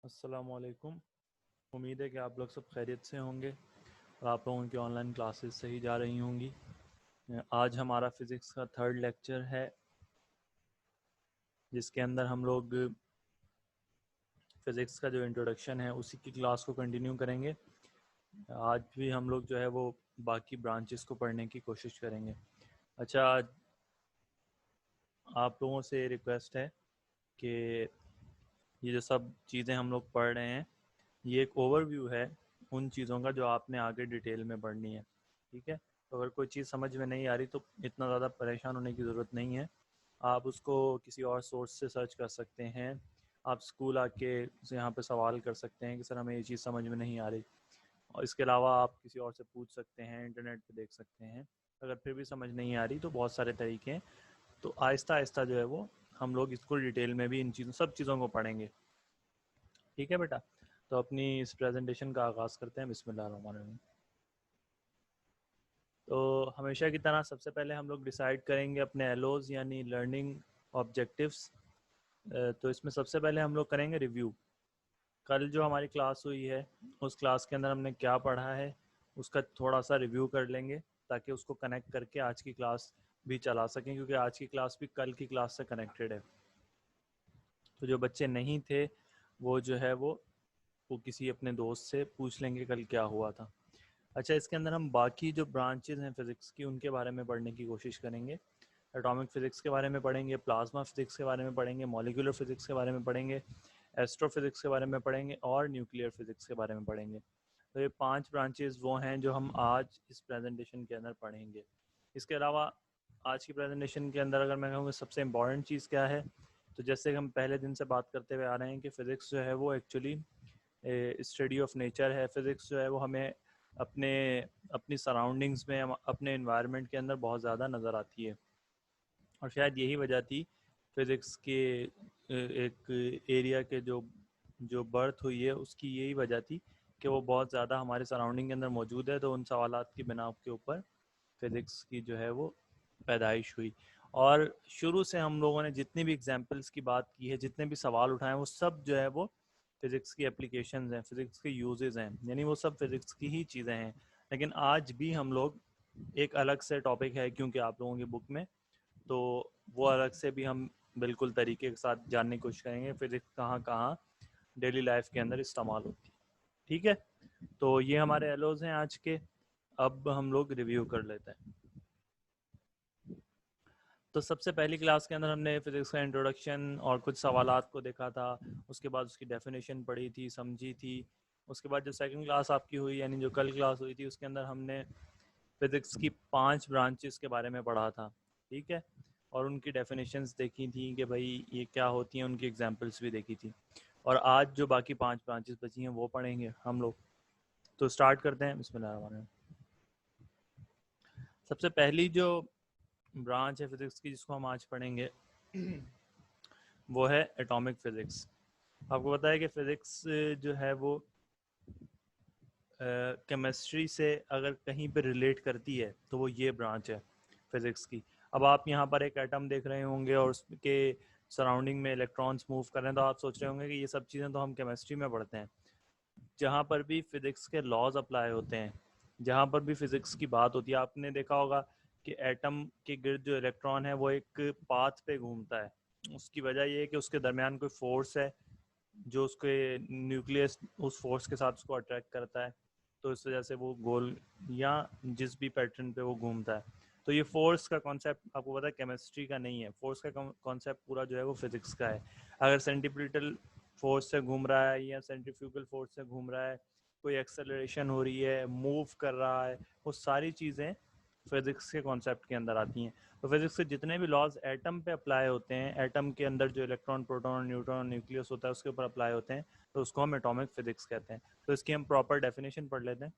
अस्सलामुअलैकुम। उम्मीद है कि आप लोग सब खैरियत से होंगे और आप लोगों की ऑनलाइन क्लासेस सही जा रही होंगी। आज हमारा फ़िज़िक्स का थर्ड लेक्चर है, जिसके अंदर हम लोग फ़िज़िक्स का जो इंट्रोडक्शन है उसी की क्लास को कंटिन्यू करेंगे। आज भी हम लोग जो है वो बाकी ब्रांचेस को पढ़ने की कोशिश करेंगे। अच्छा, आप लोगों से रिक्वेस्ट है कि ये जो सब चीज़ें हम लोग पढ़ रहे हैं, ये एक ओवरव्यू है उन चीज़ों का जो आपने आगे डिटेल में पढ़नी है। ठीक है, तो अगर कोई चीज़ समझ में नहीं आ रही तो इतना ज़्यादा परेशान होने की ज़रूरत नहीं है। आप उसको किसी और सोर्स से सर्च कर सकते हैं। आप स्कूल आके यहाँ पे सवाल कर सकते हैं कि सर हमें ये चीज़ समझ में नहीं आ रही, और इसके अलावा आप किसी और से पूछ सकते हैं, इंटरनेट पे देख सकते हैं। अगर फिर भी समझ नहीं आ रही तो बहुत सारे तरीके हैं। तो आहिस्ता आहिस्ता जो है वो हम लोग इसको डिटेल में भी इन चीज़ों सब चीज़ों को पढ़ेंगे। ठीक है बेटा, तो अपनी इस प्रेजेंटेशन का आगाज़ करते हैं। बिस्मिल्लाहिर्रहमानिर्रहीम। तो हमेशा की तरह सबसे पहले हम लोग डिसाइड करेंगे अपने एलोज यानी लर्निंग ऑब्जेक्टिव्स। तो इसमें सबसे पहले हम लोग करेंगे रिव्यू। कल जो हमारी क्लास हुई है उस क्लास के अंदर हमने क्या पढ़ा है उसका थोड़ा सा रिव्यू कर लेंगे, ताकि उसको कनेक्ट करके आज की क्लास भी चला सकें, क्योंकि आज की क्लास भी कल की क्लास से कनेक्टेड है। तो जो बच्चे नहीं थे वो जो है वो किसी अपने दोस्त से पूछ लेंगे कल क्या हुआ था। अच्छा, इसके अंदर हम बाकी जो ब्रांचेज हैं फ़िज़िक्स की उनके बारे में पढ़ने की कोशिश करेंगे। एटॉमिक फ़िज़िक्स के बारे में पढ़ेंगे, प्लाज्मा फ़िज़िक्स के बारे में पढ़ेंगे, मॉलिक्यूलर फ़िज़िक्स के बारे में पढ़ेंगे, एस्ट्रोफिज़िक्स के बारे में पढ़ेंगे और न्यूक्लियर फ़िज़िक्स के बारे में पढ़ेंगे। तो ये 5 ब्रांचेज़ वो हैं जो हम आज इस प्रेजेंटेशन के अंदर पढ़ेंगे। इसके अलावा आज की प्रेजेंटेशन के अंदर अगर मैं कहूँगा सबसे इम्पॉर्टेंट चीज़ क्या है, तो जैसे हम पहले दिन से बात करते हुए आ रहे हैं कि फ़िज़िक्स जो है वो एक्चुअली स्टडी ऑफ नेचर है। फ़िज़िक्स जो है वो हमें अपने अपनी सराउंडिंग्स में, अपने इन्वायरमेंट के अंदर बहुत ज़्यादा नज़र आती है, और शायद यही वजह थी फ़िज़िक्स के एक एरिया के जो जो बर्थ हुई है उसकी यही वजह थी कि वो बहुत ज़्यादा हमारे सराउंडिंग के अंदर मौजूद है। तो उन सवालात की बिना के ऊपर फ़िज़िक्स की जो है वो पैदाइश हुई। और शुरू से हम लोगों ने जितनी भी एग्जांपल्स की बात की है, जितने भी सवाल उठाए हैं, वो सब जो है वो फ़िज़िक्स की एप्लीकेशंस हैं, फ़िज़िक्स के यूजेस हैं, यानी वो सब फ़िज़िक्स की ही चीज़ें हैं। लेकिन आज भी हम लोग एक अलग से टॉपिक है क्योंकि आप लोगों की बुक में, तो वो अलग से भी हम बिल्कुल तरीके के साथ जानने की कोशिश करेंगे फ़िज़िक्स कहाँ कहाँ डेली लाइफ के अंदर इस्तेमाल होती है। ठीक है, तो ये हमारे एलोज हैं आज के। अब हम लोग रिव्यू कर लेते हैं। तो सबसे पहली क्लास के अंदर हमने फिज़िक्स का इंट्रोडक्शन और कुछ सवालात को देखा था, उसके बाद उसकी डेफिनेशन पढ़ी थी, समझी थी। उसके बाद जो सेकंड क्लास आपकी हुई, यानी जो कल क्लास हुई थी, उसके अंदर हमने फिज़िक्स की 5 ब्रांचेस के बारे में पढ़ा था। ठीक है, और उनकी डेफिनेशंस देखी थी कि भाई ये क्या होती हैं, उनकी एग्जांपल्स भी देखी थी। और आज जो बाकी 5 ब्रांचेस बची हैं वो पढ़ेंगे हम लोग। तो स्टार्ट करते हैं। बिस्मिल्लाह। सबसे पहली जो ब्रांच है फिज़िक्स की जिसको हम आज पढ़ेंगे वो है एटॉमिक फ़िज़िक्स। आपको पता है कि फ़िज़िक्स जो है वो केमिस्ट्री से अगर कहीं पे रिलेट करती है तो वो ये ब्रांच है फ़िज़िक्स की। अब आप यहाँ पर एक एटम देख रहे होंगे और उसके सराउंडिंग में इलेक्ट्रॉन्स मूव कर रहे हैं, तो आप सोच रहे होंगे कि ये सब चीज़ें तो हम केमिस्ट्री में पढ़ते हैं। जहाँ पर भी फ़िज़िक्स के लॉज अप्लाई होते हैं, जहाँ पर भी फ़िज़िक्स की बात होती है, आपने देखा होगा कि एटम के गिर्द जो इलेक्ट्रॉन है वो एक पाथ पे घूमता है। उसकी वजह ये है कि उसके दरमियान कोई फोर्स है जो उसके न्यूक्लियस उस फोर्स के साथ उसको अट्रैक्ट करता है, तो इस वजह से वो गोल या जिस भी पैटर्न पे वो घूमता है। तो ये फोर्स का कॉन्सेप्ट आपको पता है केमिस्ट्री का नहीं है, फोर्स का कॉन्सेप्ट पूरा जो है वो फिज़िक्स का है। अगर सेंटीपिटल फोर्स से घूम रहा है या सेंट्रीफ्यूगल फोर्स से घूम रहा है, कोई एक्सेलरेशन हो रही है, मूव कर रहा है, वो सारी चीज़ें फिज़िक्स के कॉन्सेप्ट के अंदर आती हैं। तो फिज़िक्स के जितने भी लॉज एटम पे अप्लाई होते हैं, एटम के अंदर जो इलेक्ट्रॉन, प्रोटॉन, न्यूट्रॉन, न्यूक्लियस होता है उसके ऊपर अप्लाई होते हैं, तो उसको हम एटॉमिक फिज़िक्स कहते हैं। तो इसकी हम प्रॉपर डेफिनेशन पढ़ लेते हैं।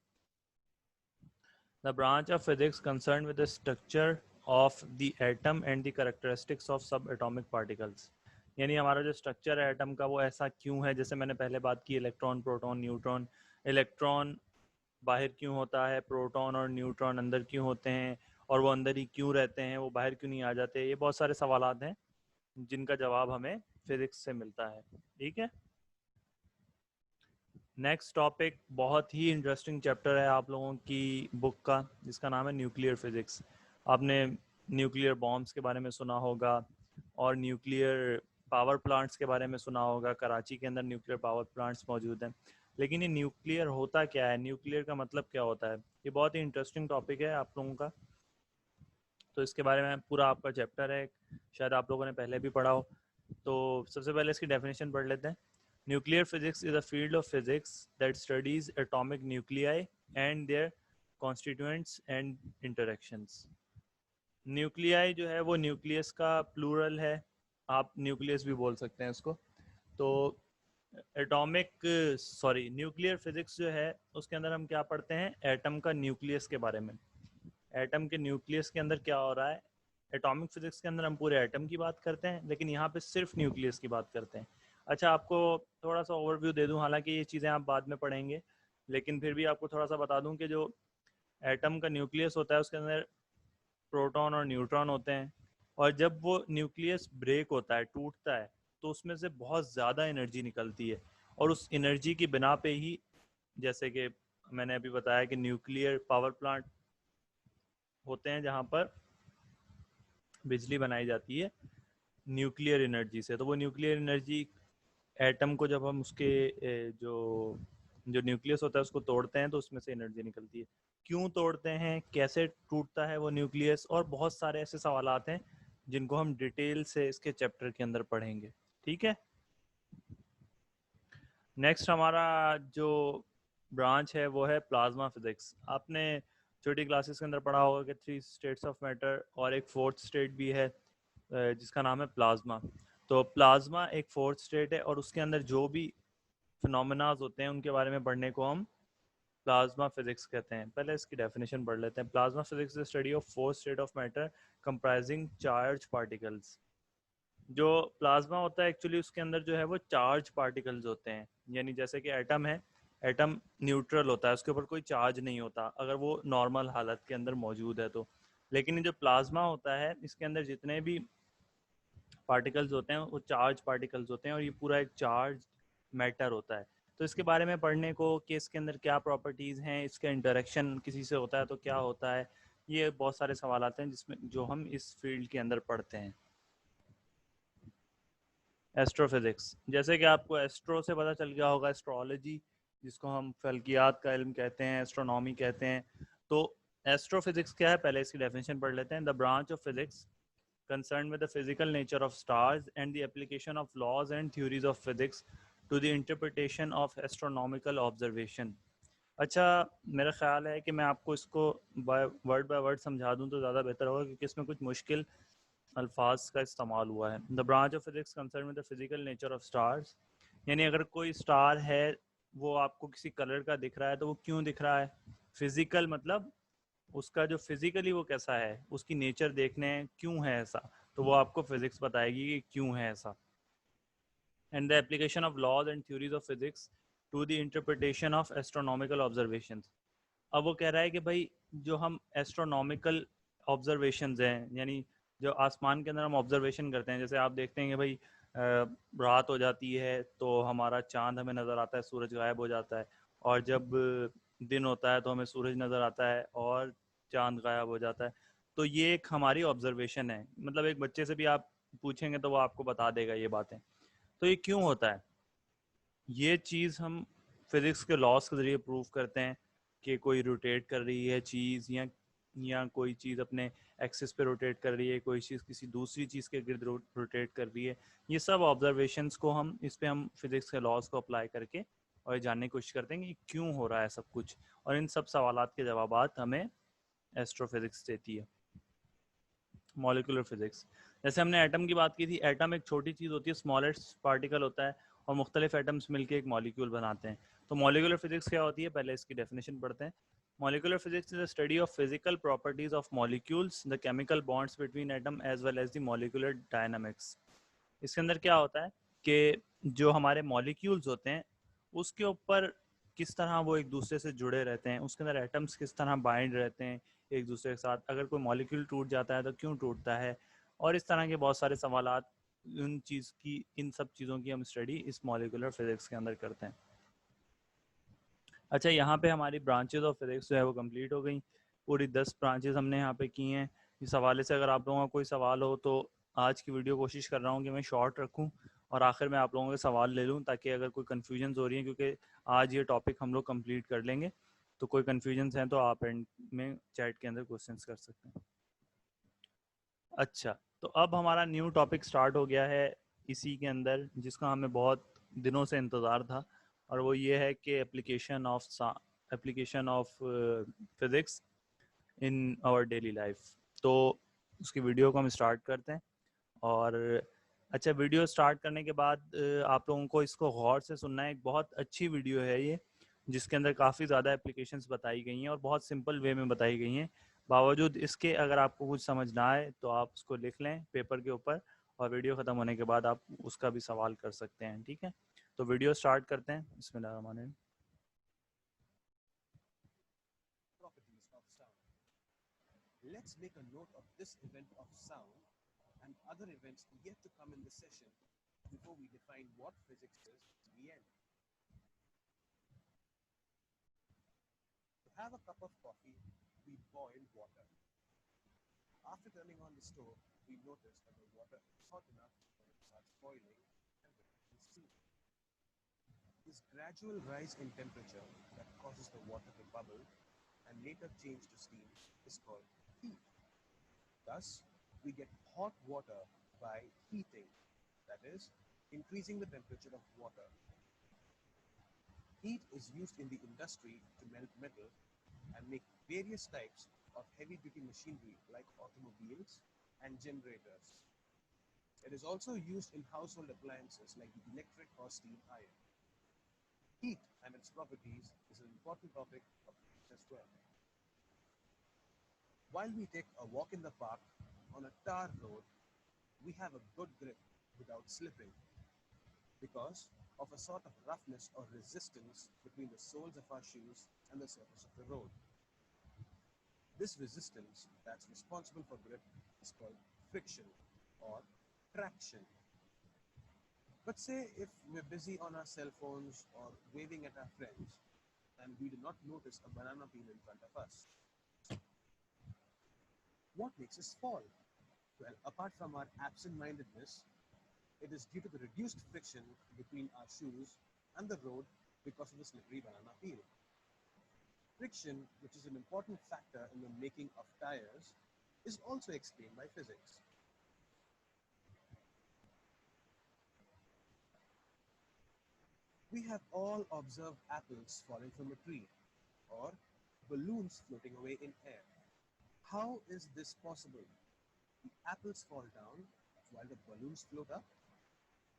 The branch of physics concern with the structure of the atom and the characteristics of सब एटॉमिक पार्टिकल्स। यानी हमारा जो स्ट्रक्चर है एटम का वो ऐसा क्यों है, जैसे मैंने पहले बात की इलेक्ट्रॉन, प्रोटॉन, न्यूट्रॉन। इलेक्ट्रॉन बाहर क्यों होता है, प्रोटॉन और न्यूट्रॉन अंदर क्यों होते हैं, और वो अंदर ही क्यों रहते हैं, वो बाहर क्यों नहीं आ जाते। ये बहुत सारे सवालात हैं जिनका जवाब हमें फिज़िक्स से मिलता है। ठीक है, नेक्स्ट टॉपिक बहुत ही इंटरेस्टिंग चैप्टर है आप लोगों की बुक का, जिसका नाम है न्यूक्लियर फिजिक्स। आपने न्यूक्लियर बॉम्ब्स के बारे में सुना होगा और न्यूक्लियर पावर प्लांट्स के बारे में सुना होगा। कराची के अंदर न्यूक्लियर पावर प्लांट्स मौजूद हैं, लेकिन ये न्यूक्लियर होता क्या है, न्यूक्लियर का मतलब क्या होता है, ये बहुत ही इंटरेस्टिंग टॉपिक है आप लोगों का। तो इसके बारे में पूरा आपका चैप्टर है, शायद आप लोगों ने पहले भी पढ़ा हो। तो सबसे पहले इसकी डेफिनेशन पढ़ लेते हैं। Nuclear physics is a field of physics that studies atomic nuclei and their constituents and interactions. Nuclei जो है वो न्यूक्लियस का प्लूरल है, आप न्यूक्लियस भी बोल सकते हैं इसको। तो एटॉमिक सॉरी न्यूक्लियर फिजिक्स जो है उसके अंदर हम क्या पढ़ते हैं, एटम का न्यूक्लियस के बारे में। एटम के न्यूक्लियस के अंदर क्या हो रहा है। एटॉमिक फिजिक्स के अंदर हम पूरे एटम की बात करते हैं, लेकिन यहाँ पे सिर्फ न्यूक्लियस की बात करते हैं। अच्छा, आपको थोड़ा सा ओवरव्यू दे दूँ, हालांकि ये चीज़ें आप बाद में पढ़ेंगे, लेकिन फिर भी आपको थोड़ा सा बता दूँ कि जो एटम का न्यूक्लियस होता है उसके अंदर प्रोटॉन और न्यूट्रॉन होते हैं, और जब वो न्यूक्लियस ब्रेक होता है, टूटता है, तो उसमें से बहुत ज़्यादा एनर्जी निकलती है। और उस एनर्जी की बिना पे ही, जैसे कि मैंने अभी बताया कि न्यूक्लियर पावर प्लांट होते हैं जहाँ पर बिजली बनाई जाती है न्यूक्लियर एनर्जी से। तो वो न्यूक्लियर एनर्जी एटम को जब हम उसके जो जो न्यूक्लियस होता है उसको तोड़ते हैं तो उसमें से एनर्जी निकलती है। क्यों तोड़ते हैं, कैसे टूटता है वो न्यूक्लियस, और बहुत सारे ऐसे सवालात हैं जिनको हम डिटेल से इसके चैप्टर के अंदर पढ़ेंगे। ठीक है। नेक्स्ट हमारा जो ब्रांच है वो है प्लाज्मा फिजिक्स। आपने छोटी क्लासेस के अंदर पढ़ा होगा कि 3 स्टेट्स ऑफ मैटर और एक 4th स्टेट भी है जिसका नाम है प्लाज्मा। तो प्लाज्मा एक 4th स्टेट है और उसके अंदर जो भी फिनोमेनाज होते हैं उनके बारे में पढ़ने को हम प्लाज्मा फिजिक्स कहते हैं। पहले इसकी डेफिनेशन पढ़ लेते हैं। Plasma physics is study of 4th state of matter comprising charge particles. जो प्लाज्मा होता है एक्चुअली उसके अंदर जो है वो चार्ज पार्टिकल्स होते हैं, यानी जैसे कि एटम है, एटम न्यूट्रल होता है, उसके ऊपर कोई चार्ज नहीं होता अगर वो नॉर्मल हालत के अंदर मौजूद है तो। लेकिन ये जो प्लाज्मा होता है इसके अंदर जितने भी पार्टिकल्स होते हैं वो चार्ज पार्टिकल्स होते हैं, और ये पूरा एक चार्ज मैटर होता है। तो इसके बारे में पढ़ने को कि इसके अंदर क्या प्रॉपर्टीज़ हैं, इसका इंटरेक्शन किसी से होता है तो क्या होता है, ये बहुत सारे सवाल आते हैं जिसमें जो हम इस फील्ड के अंदर पढ़ते हैं। एस्ट्रोफिजिक्स, जैसे कि आपको एस्ट्रो से पता चल गया होगा, एस्ट्रोलॉजी जिसको हम फल्कियात का इल्म कहते हैं, एस्ट्रोनॉमी कहते हैं। तो एस्ट्रोफिजिक्स क्या है, पहले इसकी डेफिनेशन पढ़ लेते हैं। The branch of physics concerned with the physical nature of stars and the application of laws and theories of physics to the interpretation of astronomical observation। अच्छा, मेरा ख्याल है कि मैं आपको इसको वर्ड बाय वर्ड समझा दूं तो ज़्यादा बेहतर होगा, क्योंकि इसमें कुछ मुश्किल अल्फाज का इस्तेमाल हुआ है। The branch of physics concern with the physical nature of stars, यानी अगर कोई स्टार है वो आपको किसी कलर का दिख रहा है तो वो क्यों दिख रहा है। फिजिकल मतलब उसका जो फिजिकली वो कैसा है, उसकी नेचर देखने हैं क्यों है ऐसा, तो वो आपको फिजिक्स बताएगी कि क्यों है ऐसा। And the application of laws and theories of physics to the interpretation of astronomical observations. अब वो कह रहा है कि भाई जो हम एस्ट्रोनॉमिकल ऑब्जर्वेशंस हैं, यानी जो आसमान के अंदर हम ऑब्जर्वेशन करते हैं, जैसे आप देखते हैं कि भाई रात हो जाती है तो हमारा चांद हमें नज़र आता है, सूरज गायब हो जाता है, और जब दिन होता है तो हमें सूरज नज़र आता है और चांद गायब हो जाता है। तो ये एक हमारी ऑब्जर्वेशन है, मतलब एक बच्चे से भी आप पूछेंगे तो वो आपको बता देगा ये बातें। तो ये क्यों होता है, ये चीज़ हम फिज़िक्स के लॉस के ज़रिए प्रूव करते हैं कि कोई रोटेट कर रही है चीज़, या कोई चीज़ अपने एक्सिस पे रोटेट कर रही है, कोई चीज़ किसी दूसरी चीज़ के गिर्द रोटेट कर रही है। ये सब ऑब्जर्वेशंस को हम इस पे हम फिज़िक्स के लॉस को अप्लाई करके और जानने की कोशिश करते हैं कि क्यों हो रहा है सब कुछ, और इन सब सवालात के जवाबात हमें एस्ट्रोफिज़िक्स देती है। मॉलिक्यूलर फिजिक्स, जैसे हमने एटम की बात की थी, एटम एक छोटी चीज़ होती है, स्मॉलेस्ट पार्टिकल होता है, और मुख्तलिफ एटम्स मिलकर एक मॉलिक्यूल बनाते हैं। तो मॉलिक्यूलर फिजिक्स क्या होती है, पहले इसकी डेफिनेशन पढ़ते हैं। Molecular physics is a study of physical properties of molecules, the chemical bonds between atom as well as the molecular dynamics. इसके अंदर क्या होता है कि जो हमारे मॉलिक्यूल्स होते हैं उसके ऊपर किस तरह वो एक दूसरे से जुड़े रहते हैं, उसके अंदर एटम्स किस तरह बाइंड रहते हैं एक दूसरे के साथ, अगर कोई मॉलिक्यूल टूट जाता है तो क्यों टूटता है, और इस तरह के बहुत सारे सवालात, इन सब चीज़ों की हम स्टडी इस मॉलिक्यूलर फिजिक्स के अंदर करते हैं। अच्छा, यहाँ पे हमारी ब्रांचेज ऑफ फिजिक्स जो है वो कंप्लीट हो गई। पूरी 10 ब्रांचेज हमने यहाँ पे की हैं। इस हवाले से अगर आप लोगों का कोई सवाल हो तो आज की वीडियो कोशिश कर रहा हूँ कि मैं शॉर्ट रखूँ और आखिर में आप लोगों के सवाल ले लूँ, ताकि अगर कोई कन्फ्यूजन हो रही है, क्योंकि आज ये टॉपिक हम लोग कंप्लीट कर लेंगे, तो कोई कन्फ्यूजन हैं तो आप एंड में चैट के अंदर क्वेश्चन कर सकते हैं। अच्छा, तो अब हमारा न्यू टॉपिक स्टार्ट हो गया है इसी के अंदर, जिसका हमें बहुत दिनों से इंतज़ार था, और वो ये है कि application of physics in our daily life. तो उसकी वीडियो को हम स्टार्ट करते हैं। और अच्छा, वीडियो स्टार्ट करने के बाद आप लोगों को इसको गौर से सुनना है। एक बहुत अच्छी वीडियो है ये, जिसके अंदर काफ़ी ज़्यादा एप्लीकेशंस बताई गई हैं और बहुत सिंपल वे में बताई गई हैं। बावजूद इसके अगर आपको कुछ समझ ना आए तो आप उसको लिख लें पेपर के ऊपर, और वीडियो ख़त्म होने के बाद आप उसका भी सवाल कर सकते हैं। ठीक है, तो वीडियो स्टार्ट करते हैं। बिस्मिल्लाहिर्रहमानिर्रहीम। Properties of sound. Let's make a note of this event of sound and other events yet to come in the session before we define what physics is in the end. To have a cup of coffee, we boil water. After turning on the stove, we notice that the water is hot enough when it starts boiling and releasing steam. This gradual rise in temperature that causes the water to bubble and later change to steam is called heat. Thus, we get hot water by heating, that is, increasing the temperature of water. Heat is used in the industry to melt metal and make various types of heavy-duty machinery like automobiles and generators. It is also used in household appliances like the electric or steam iron. Heat and its properties is an important topic of physics as well. While we take a walk in the park on a tar road, we have a good grip without slipping because of a sort of roughness or resistance between the soles of our shoes and the surface of the road. This resistance that's responsible for grip is called friction or traction. But say if we're busy on our cell phones or waving at our friends and we do not notice a banana peel in front of us, what makes us fall? Well, apart from our absent-mindedness, it is due to the reduced friction between our shoes and the road because of the slippery banana peel. Friction, which is an important factor in the making of tires, is also explained by physics. We have all observed apples falling from a tree or balloons floating away in air. How is this possible? The apples fall down while the balloons float up?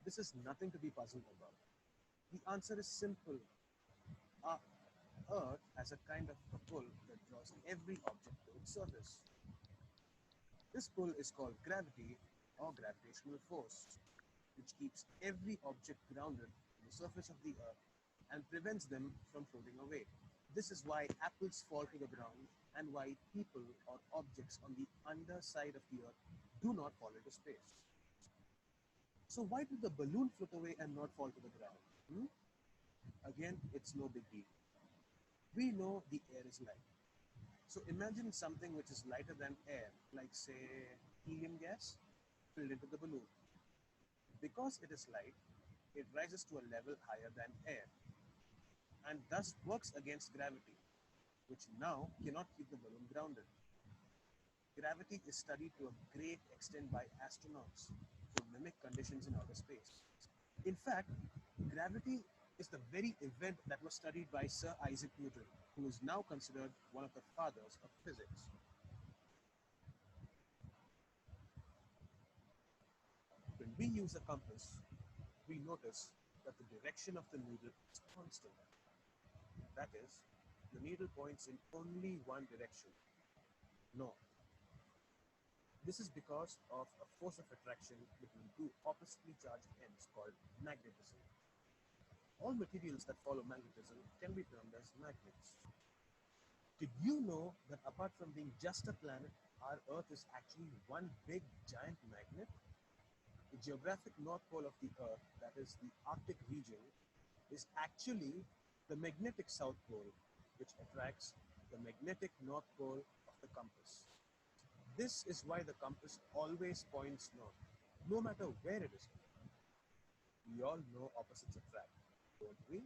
This is nothing to be puzzled about. The answer is simple. Our Earth has a kind of a pull that draws every object to its surface. This pull is called gravity or gravitational force, which keeps every object grounded on the surface of the Earth and prevents them from floating away. This is why apples fall to the ground and why people or objects on the underside of the Earth do not fall into space. So why did the balloon float away and not fall to the ground? Again, it's no big deal. We know the air is light. So imagine something which is lighter than air, like say helium gas, filled into the balloon. Because it is light, it rises to a level higher than air and thus works against gravity, which now cannot keep the balloon grounded. Gravity is studied to a great extent by astronauts to mimic conditions in outer space. In fact, gravity is the very event that was studied by Sir Isaac Newton, who is now considered one of the fathers of physics. When we use a compass, we notice that the direction of the needle is constant. That is, the needle points in only one direction, north. This is because of a force of attraction between two oppositely charged ends called magnetism. All materials that follow magnetism can be termed as magnets. Did you know that apart from being just a planet, our Earth is actually one big giant magnet? The geographic north pole of the Earth, that is the Arctic region, is actually The magnetic south pole, which attracts the magnetic north pole of the compass. This is why the compass always points north, no matter where it is. We all know opposites attract, don't we?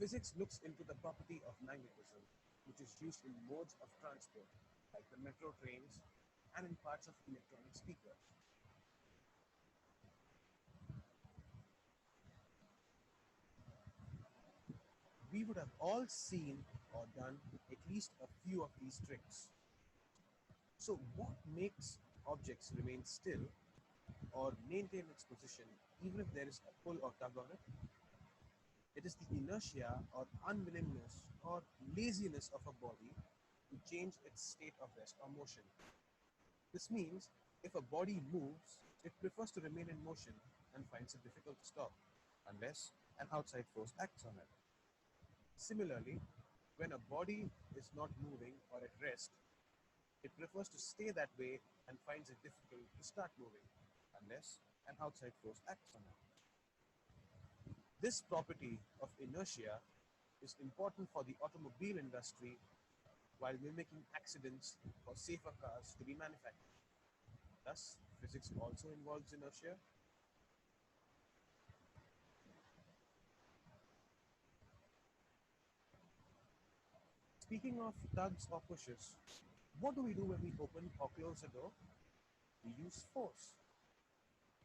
Physics looks into the property of magnetism, which is used in modes of transport, like the metro trains and in parts of electronic speakers. We would have all seen or done at least a few of these tricks. So, what makes objects remain still or maintain its position even if there is a pull or tug on it? It is the inertia or unwillingness or laziness of a body to change its state of rest or motion. This means if a body moves, it prefers to remain in motion and finds it difficult to stop unless an outside force acts on it. Similarly, when a body is not moving or at rest, it prefers to stay that way and finds it difficult to start moving unless an outside force acts on it. This property of inertia is important for the automobile industry while mimicking accidents for safer cars to be manufactured. Thus, physics also involves inertia. Speaking of tugs or pushes, what do we do when we open or close a door? We use force.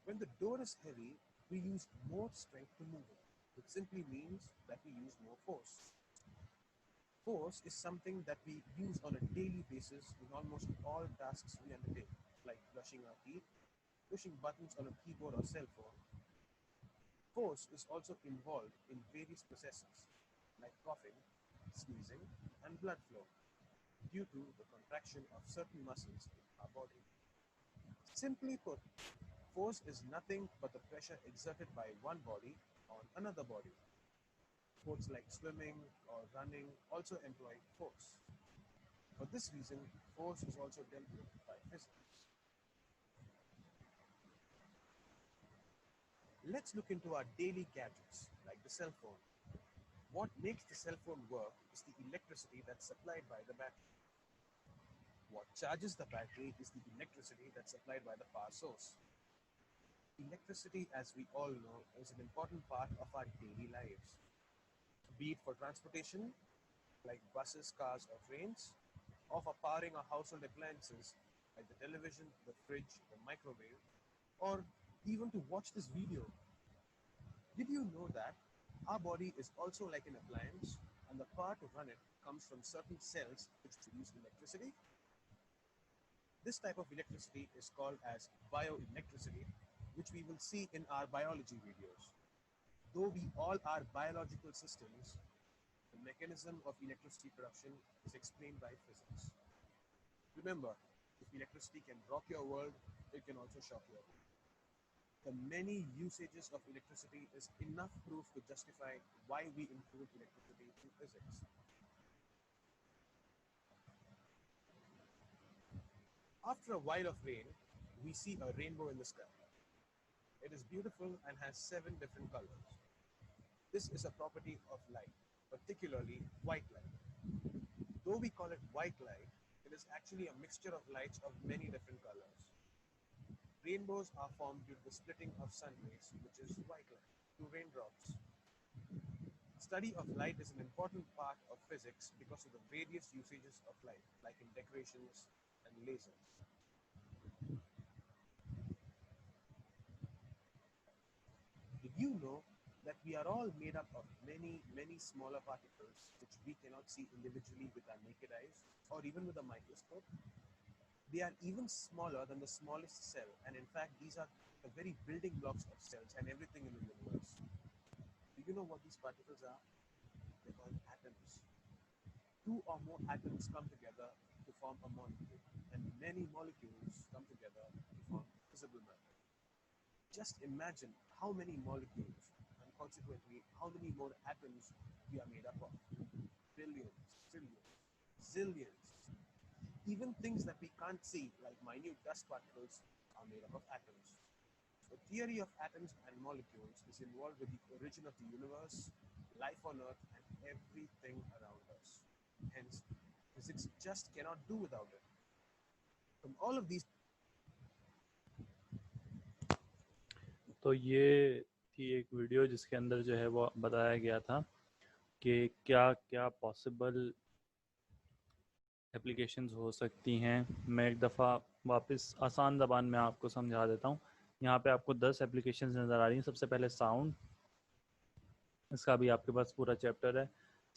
When the door is heavy, we use more strength to move it, which simply means that we use more force. Force is something that we use on a daily basis in almost all tasks we undertake, like brushing our teeth, pushing buttons on a keyboard or cell phone. Force is also involved in various processes, like coughing, sneezing, and blood flow, due to the contraction of certain muscles in our body. Simply put, force is nothing but the pressure exerted by one body on another body. Sports like swimming or running also employ force. For this reason, force is also dealt with by physics. Let's look into our daily gadgets, like the cell phone. What makes the cell phone work is the electricity that's supplied by the battery. What charges the battery is the electricity that's supplied by the power source. Electricity, as we all know, is an important part of our daily lives, be it for transportation, like buses, cars, or trains, or for powering our household appliances, like the television, the fridge, the microwave, or even to watch this video. Did you know that our body is also like an appliance, and the power to run it comes from certain cells which produce electricity? This type of electricity is called as bioelectricity, which we will see in our biology videos. Though we all are biological systems, the mechanism of electricity production is explained by physics. Remember, if electricity can rock your world, it can also shock your world. The many usages of electricity is enough proof to justify why we include electricity in physics. After a while of rain, we see a rainbow in the sky. It is beautiful and has 7 different colors. This is a property of light, particularly white light. Though we call it white light, it is actually a mixture of lights of many different colors. Rainbows are formed due to the splitting of sun rays, which is white light, to raindrops. Study of light is an important part of physics because of the various usages of light, like in decorations and lasers. Did you know that we are all made up of many, many smaller particles which we cannot see individually with our naked eyes or even with a microscope? They are even smaller than the smallest cell, and in fact, these are the very building blocks of cells and everything in the universe. Do you know what these particles are? They're called atoms. Two or more atoms come together to form a molecule, and many molecules come together to form visible matter. Just imagine how many molecules and consequently how many more atoms we are made up of. Billions, trillions, zillions. Even things that we can't see, like minute dust particles, are made up of atoms. The theory of atoms and molecules is involved with the origin of the universe, life on Earth, and everything around us. Hence, physics just cannot do without it. From all of these, तो ये थी एक video जिसके अंदर जो है वो बताया गया था कि क्या क्या पॉसिबल एप्लीकेशंस हो सकती हैं। मैं एक दफ़ा वापस आसान ज़बान में आपको समझा देता हूँ। यहाँ पे आपको 10 एप्लीकेशंस नज़र आ रही हैं। सबसे पहले साउंड, इसका भी आपके पास पूरा चैप्टर है।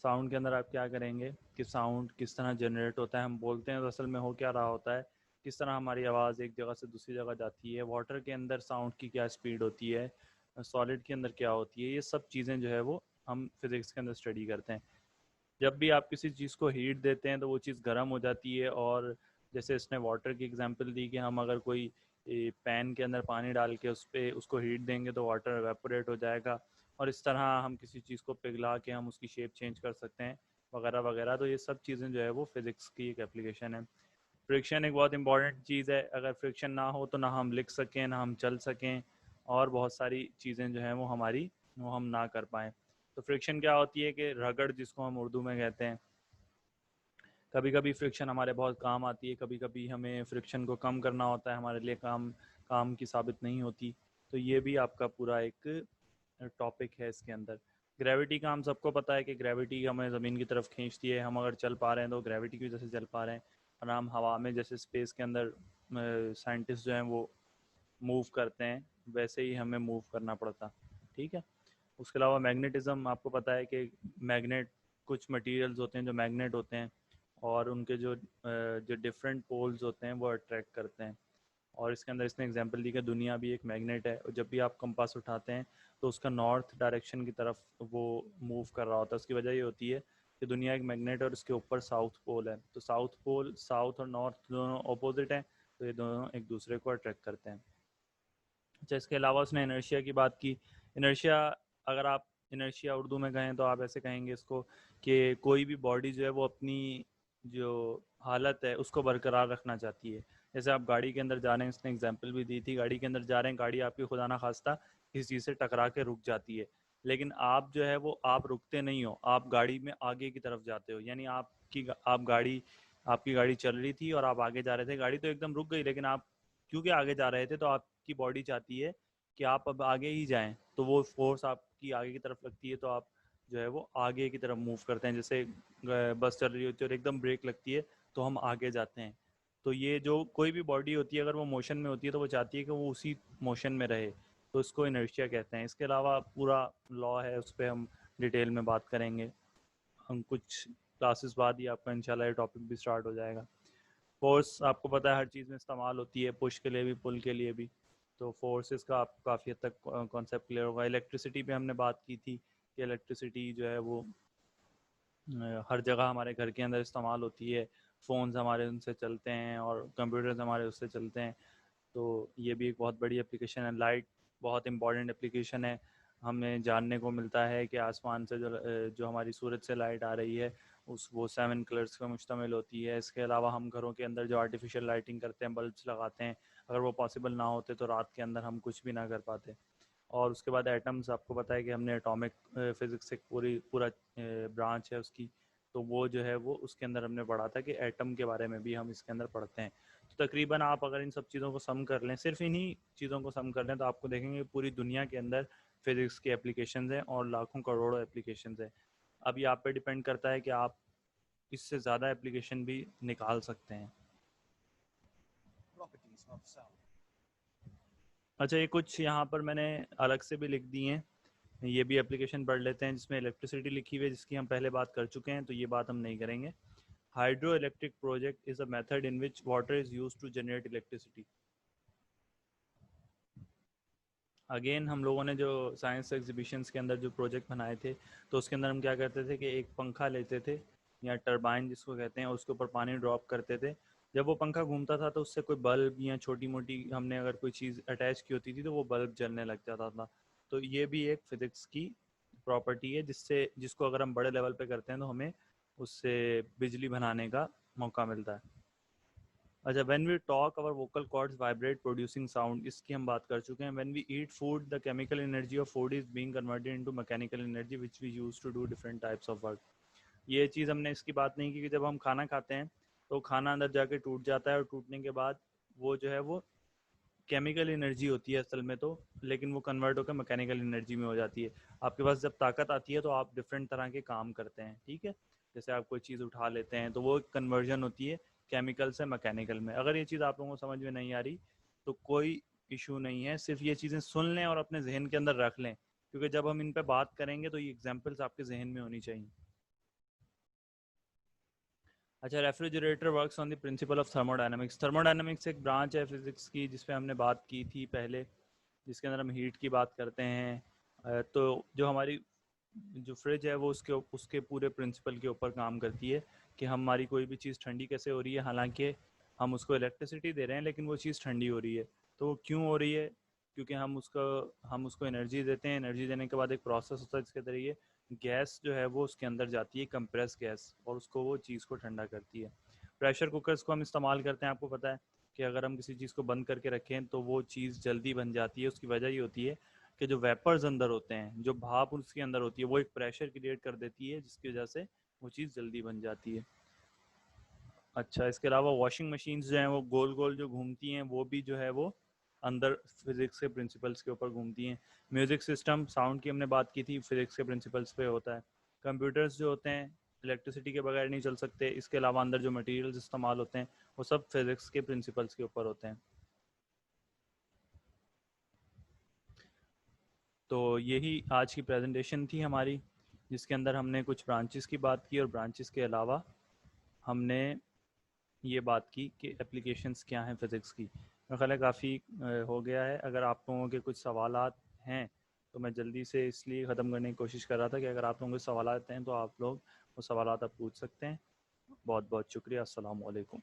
साउंड के अंदर आप क्या करेंगे कि साउंड किस तरह जनरेट होता है, हम बोलते हैं तो असल में हो क्या रहा होता है, किस तरह हमारी आवाज़ एक जगह से दूसरी जगह जाती है, वाटर के अंदर साउंड की क्या स्पीड होती है, सॉलिड के अंदर क्या होती है, ये सब चीज़ें जो है वो हम फिज़िक्स के अंदर स्टडी करते हैं। जब भी आप किसी चीज़ को हीट देते हैं तो वो चीज़ गर्म हो जाती है, और जैसे इसने वाटर की एग्जांपल दी कि हम अगर कोई पैन के अंदर पानी डाल के उस पर उसको हीट देंगे तो वाटर एवेपोरेट हो जाएगा, और इस तरह हम किसी चीज़ को पिघला के हम उसकी शेप चेंज कर सकते हैं वगैरह वगैरह। तो ये सब चीज़ें जो है वो फिज़िक्स की एक एप्लीकेशन है। फ्रिक्शन एक बहुत इंपॉर्टेंट चीज़ है, अगर फ्रिक्शन ना हो तो ना हम लिख सकें, ना हम चल सकें, और बहुत सारी चीज़ें जो हैं वो हमारी वो हम ना कर पाएँ। तो फ्रिक्शन क्या होती है कि रगड़ जिसको हम उर्दू में कहते हैं। कभी कभी फ्रिक्शन हमारे बहुत काम आती है, कभी कभी हमें फ्रिक्शन को कम करना होता है, हमारे लिए काम काम की साबित नहीं होती। तो ये भी आपका पूरा एक टॉपिक है इसके अंदर। ग्रेविटी का हम सबको पता है कि ग्रेविटी हमें ज़मीन की तरफ खींचती है, हम अगर चल पा रहे हैं तो ग्रेविटी की वजह से चल पा रहे हैं, और हम हवा में जैसे स्पेस के अंदर साइंटिस्ट जो हैं वो मूव करते हैं, वैसे ही हमें मूव करना पड़ता। ठीक है। उसके अलावा मैग्नेटिज्म आपको पता है कि मैग्नेट, कुछ मटेरियल्स होते हैं जो मैग्नेट होते हैं, और उनके जो डिफरेंट पोल्स होते हैं वो अट्रैक्ट करते हैं। और इसके अंदर इसने एग्जांपल दी कि दुनिया भी एक मैग्नेट है, और जब भी आप कंपास उठाते हैं तो उसका नॉर्थ डायरेक्शन की तरफ वो मूव कर रहा होता है। उसकी वजह ये होती है कि दुनिया एक मैग्नेट है और उसके ऊपर साउथ पोल है, तो साउथ पोल, साउथ और नॉर्थ दोनों अपोजिट हैं, तो ये दोनों एक दूसरे को अट्रैक्ट करते हैं। अच्छा, इसके अलावा उसने इनर्शिया की बात की। इनर्शिया, अगर आप इनर्शिया उर्दू में कहें तो आप ऐसे कहेंगे इसको कि कोई भी बॉडी जो है वो अपनी जो हालत है उसको बरकरार रखना चाहती है। जैसे आप गाड़ी के अंदर जा रहे हैं, इसने एग्जांपल भी दी थी, गाड़ी के अंदर जा रहे हैं, गाड़ी आपकी खुदा ना खास्ता किसी चीज़ से टकरा के रुक जाती है, लेकिन आप जो है वो आप रुकते नहीं हो, आप गाड़ी में आगे की तरफ जाते हो। यानी आपकी गाड़ी चल रही थी और आप आगे जा रहे थे, गाड़ी तो एकदम रुक गई, लेकिन आप क्योंकि आगे जा रहे थे तो आपकी बॉडी चाहती है कि आप अब आगे ही जाएं, तो वो फोर्स आपकी आगे की तरफ लगती है, तो आप जो है वो आगे की तरफ मूव करते हैं। जैसे बस चल रही होती है और एकदम ब्रेक लगती है तो हम आगे जाते हैं। तो ये जो कोई भी बॉडी होती है अगर वो मोशन में होती है तो वो चाहती है कि वो उसी मोशन में रहे, तो इसको इनर्शिया कहते हैं। इसके अलावा पूरा लॉ है, उस पर हम डिटेल में बात करेंगे। हम कुछ क्लासेस बाद ही आपका इंशाल्लाह ये टॉपिक भी स्टार्ट हो जाएगा। फोर्स आपको पता है हर चीज़ में इस्तेमाल होती है, पुश के लिए भी पुल के लिए भी। तो फोर्सेस का आपको काफ़ी हद तक कॉन्सेप्ट क्लियर होगा। इलेक्ट्रिसिटी पे हमने बात की थी कि इलेक्ट्रिसिटी जो है वो हर जगह हमारे घर के अंदर इस्तेमाल होती है। फ़ोन्स हमारे उनसे चलते हैं और कंप्यूटर्स हमारे उससे चलते हैं। तो ये भी एक बहुत बड़ी एप्लीकेशन है। लाइट बहुत इंपॉर्टेंट एप्लीकेशन है। हमें जानने को मिलता है कि आसमान से जो हमारी सूरज से लाइट आ रही है वो 7 कलर्स पर मुश्तमिल होती है। इसके अलावा हम घरों के अंदर जो आर्टिफिशियल लाइटिंग करते हैं, बल्ब्स लगाते हैं, अगर वो पॉसिबल ना होते तो रात के अंदर हम कुछ भी ना कर पाते। और उसके बाद एटम्स, आपको पता है कि हमने एटॉमिक फिज़िक्स एक पूरा ब्रांच है उसकी, तो वो जो है वो उसके अंदर हमने पढ़ा था कि एटम के बारे में भी हम इसके अंदर पढ़ते हैं। तो तकरीबन आप अगर इन सब चीज़ों को सम कर लें, सिर्फ इन्हीं चीज़ों को सम कर लें, तो आपको देखेंगे पूरी दुनिया के अंदर फिज़िक्स के एप्लीकेशंस हैं और लाखों करोड़ों एप्लीकेशंस हैं। अब ये आप पे डिपेंड करता है कि आप इससे ज़्यादा एप्लीकेशन भी निकाल सकते हैं। properties of sound. अच्छा, ये कुछ यहाँ पर मैंने अलग से भी लिख दी हैं, ये भी एप्लीकेशन पढ़ लेते हैं। जिसमें इलेक्ट्रिसिटी लिखी हुई है जिसकी हम पहले बात कर चुके हैं, तो ये बात हम नहीं करेंगे। Hydro electric project is a method in which water is use to generate electricity. Again हम लोगों ने जो साइंस एग्जीबिशंस के अंदर जो प्रोजेक्ट बनाए थे, तो उसके अंदर हम क्या करते थे कि एक पंखा लेते थे या टरबाइन जिसको कहते हैं, उसके ऊपर पानी ड्रॉप करते थे। जब वो पंखा घूमता था तो उससे कोई बल्ब या छोटी मोटी हमने अगर कोई चीज़ अटैच की होती थी तो वो बल्ब जलने लग जाता था। तो ये भी एक फिज़िक्स की प्रॉपर्टी है जिसको अगर हम बड़े लेवल पे करते हैं तो हमें उससे बिजली बनाने का मौका मिलता है। अच्छा, when we talk our vocal cords vibrate producing sound, इसकी हम बात कर चुके हैं. When we eat food the chemical energy of food is being converted into mechanical energy which we use to do different types of work. ये चीज़ हमने इसकी बात नहीं की कि जब हम खाना खाते हैं तो खाना अंदर जाके टूट जाता है और टूटने के बाद वो जो है वो केमिकल एनर्जी होती है असल में तो, लेकिन वो कन्वर्ट होकर मैकेनिकल एनर्जी में हो जाती है. आपके पास जब ताकत आती है तो आप डिफरेंट तरह के काम करते हैं, ठीक है. जैसे आप कोई चीज़ उठा लेते हैं तो वो कन्वर्जन होती है केमिकल से मैकेनिकल में. अगर ये चीज़ आप लोगों को समझ में नहीं आ रही तो कोई इशू नहीं है, सिर्फ ये चीज़ें सुन लें और अपने जहन के अंदर रख लें, क्योंकि जब हम इन पर बात करेंगे तो ये एग्जाम्पल्स आपके जहन में होनी चाहिए. अच्छा, refrigerator works on the principle of thermodynamics. Thermodynamics एक ब्रांच है फिजिक्स की जिस पे हमने बात की थी पहले, जिसके अंदर हम हीट की बात करते हैं. तो जो हमारी जो फ्रिज है वो उसके पूरे प्रिंसिपल के ऊपर काम करती है कि हमारी कोई भी चीज़ ठंडी कैसे हो रही है, हालांकि हम उसको इलेक्ट्रिसिटी दे रहे हैं लेकिन वो चीज़ ठंडी हो रही है. तो वो क्यों हो रही है? क्योंकि हम उसको एनर्जी देते हैं. एनर्जी देने के बाद एक प्रोसेस होता है जिसके जरिए गैस जो है वो उसके अंदर जाती है, कंप्रेस गैस, और उसको वो चीज़ को ठंडा करती है. प्रेशर कुकर्स को हम इस्तेमाल करते हैं, आपको पता है कि अगर हम किसी चीज़ को बंद करके रखें तो वो चीज़ जल्दी बन जाती है. उसकी वजह ये होती है कि जो वेपर्स अंदर होते हैं, जो भाप उसके अंदर होती है, वो एक प्रेशर क्रिएट कर देती है जिसकी वजह से वो चीज़ जल्दी बन जाती है. अच्छा, इसके अलावा वॉशिंग मशीन्स जो हैं वो गोल गोल जो घूमती हैं वो भी जो है वो अंदर फिजिक्स के प्रिंसिपल्स के ऊपर घूमती हैं. म्यूज़िक सिस्टम, साउंड की हमने बात की थी, फिजिक्स के प्रिंसिपल्स पे होता है. कंप्यूटर्स जो होते हैं इलेक्ट्रिसिटी के बगैर नहीं चल सकते. इसके अलावा अंदर जो मटेरियल्स इस्तेमाल होते हैं वो सब फिजिक्स के प्रिंसिपल्स के ऊपर होते हैं. तो यही आज की प्रेजेंटेशन थी हमारी, जिसके अंदर हमने कुछ ब्रांचेस की बात की और ब्रांचेस के अलावा हमने ये बात की कि एप्लीकेशंस क्या हैं फ़िज़िक्स की. मेरा ख्याल है काफ़ी हो गया है. अगर आप लोगों के कुछ सवालात हैं तो मैं जल्दी से इसलिए ख़त्म करने की कोशिश कर रहा था कि अगर आप लोगों के सवालात हैं तो आप लोग वो सवालात आप पूछ सकते हैं. बहुत बहुत शुक्रिया. अस्सलाम वालेकुम.